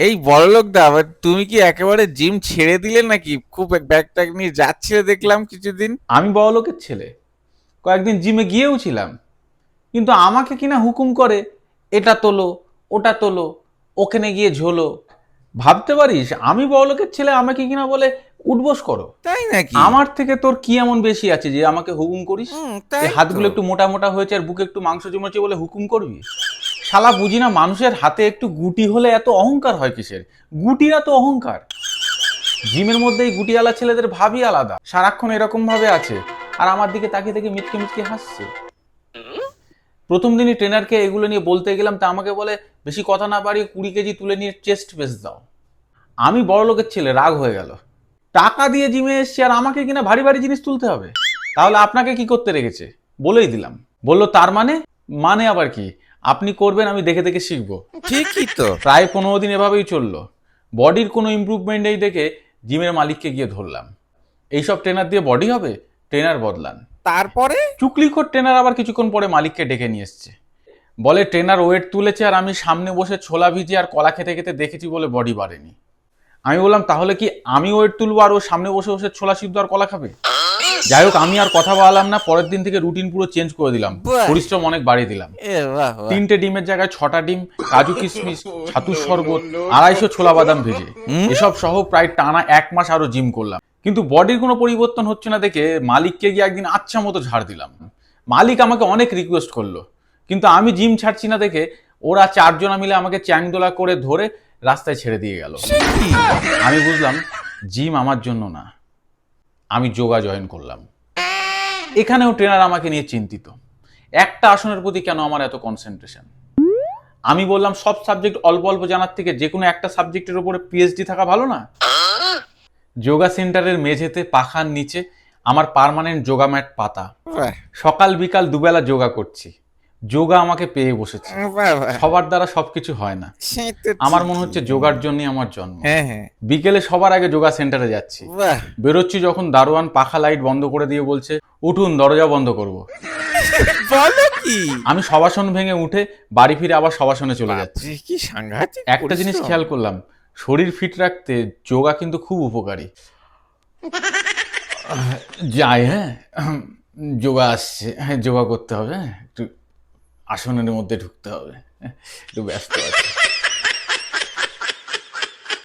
এই বড়লোক দা, আবার তুমি কি একেবারে জিম ছেড়ে দিলে নাকি? খুব ব্যাগ ট্যাগ নিয়ে যাচ্ছিলে দেখলাম কিছুদিন। আমি বড়লোকের ছেলে, কয়েকদিন জিমে গিয়েও ছিলাম, কিন্তু আমাকে কিনা হুকুম করে এটা তোলো, ওটা তোলো, ওখানে গিয়ে ঝোলো। ভাবতে পারিস আমি বড়লোকের ছেলে, আমাকে কিনা বলে উঠবোস করো। তাই নাকি? আমার থেকে তোর কি এমন বেশি আছে যে আমাকে হুকুম করিস? এই তাই তো। হাতগুলো একটু মোটা মোটা হয়েছে আর বুকে একটু মাংস জমেছে বলে হুকুম করবি? শালা বুঝি না, মানুষের হাতে একটু গুটি হলে এত অহংকার হয় কিসের? গুটিরা তো অহংকার। জিমের মধ্যে এই গুটিওয়ালা ছেলেদের ভাবই আলাদা, সারাক্ষণ এরকম ভাবে আছে আর আমার দিকে তাকিয়ে তাকিয়ে মিটকে মিটকে হাসছে। প্রথম দিনই ট্রেনারকে এগুলো নিয়ে বলতে গেলাম, তা আমাকে বলে বেশি কথা না বাড়িয়ে 20 কেজি তুলে নিয়ে চেস্ট প্রেস দাও। আমি বড় লোকের ছেলে, রাগ হয়ে গেল। টাকা দিয়ে জিমে এসছি আর আমাকে কিনা ভারী ভারী জিনিস তুলতে হবে? তাহলে আপনাকে কি করতে রেখেছে বলেই দিলাম। বলল তার মানে? মানে আবার কি? আপনি করবেন, আমি দেখে দেখে শিখবো। ঠিকই তো। প্রায় 15 দিন এভাবেই চললো। বডির কোনো ইমপ্রুভমেন্ট নেই দেখে জিমের মালিককে গিয়ে ধরলাম। এইসব ট্রেনার দিয়ে বডি হবে? ট্রেনার বদলান। তারপরে? চুকলিখোর ট্রেনার আবার কিছুক্ষণ পরে মালিককে ডেকে নিয়ে এসছে। বলে ট্রেনার ওয়েট তুলেছে আর আমি সামনে বসে ছোলা ভিজে আর কলা খেতে খেতে দেখেছি বলে বডি বাড়েনি। আমি বললাম তাহলে কি আমি ওয়েট তুলবো আর ও সামনে বসে বসে ছোলা সিদ্ধ আর কলা খাবে? যাই হোক, আমি আর কথা বললাম না। পরের দিন থেকে রুটিন পুরো চেঞ্জ করে দিলাম, বাহ। পরিশ্রম অনেক বাড়িয়ে দিলাম। বাহ বাহ। 3টে ডিমের জায়গায় 6টা ডিম, কাজু কিশমিশ, ছাতুর শরবত, 250 ছোলা বাদাম ভেজে, এসব সহ প্রায় টানা 1 মাস আরো জিম করলাম। কিন্তু বডির কোনো পরিবর্তন হচ্ছে না দেখে মালিককে গিয়ে একদিন আচ্ছা মতো ঝাড় দিলাম। মালিক আমাকে অনেক রিকোয়েস্ট করলো, কিন্তু আমি জিম ছাড়ছি না দেখে ওরা 4জনা মিলে আমাকে চ্যাংদোলা করে ধরে রাস্তায় ছেড়ে দিয়ে গেল। আমি বুঝলাম জিম আমার জন্য না, আমি যোগা জয়েন করলাম। এখানেও ট্রেনার আমাকে নিয়ে চিন্তিত, একটা আসনের প্রতি কেন আমার এত কনসেন্ট্রেশন। আমি বললাম সব সাবজেক্ট অল্প অল্প জানার থেকে যে কোনো একটা সাবজেক্টের উপরে পিএইচডি থাকা ভালো না? যোগা সেন্টারের মেঝেতে পাখার নিচে আমার পার্মানেন্ট যোগা ম্যাট পাতা, সকাল বিকাল দুবেলা যোগা করছি। যোগা আমাকে পেয়ে বসেছে। সবার দ্বারা সবকিছু হয় না, আমার মনে হচ্ছে যোগার জন্যই আমার জন্ম। হ্যাঁ হ্যাঁ। বিকেলে সবার আগে যোগা সেন্টারে যাচ্ছি। বেরোচ্ছি যখন দারোয়ান পাখা লাইট বন্ধ করে দিয়ে বলছে উঠুন, দরজা বন্ধ করব। বলো কি? আমি সবাসন ভেঙে উঠে বাড়ি ফিরে আবার সবাসনে চলে যাচ্ছি। কি সাংঘাতিক একটা জিনিস খেয়াল করলাম, শরীর ফিট রাখতে যোগা কিন্তু খুব উপকারী। যাই, হ্যাঁ, যোগা আসছে, হ্যাঁ যোগা করতে হবে, একটু আসনের মধ্যে ঢুকতে হবে, একটু ব্যস্ত আছে।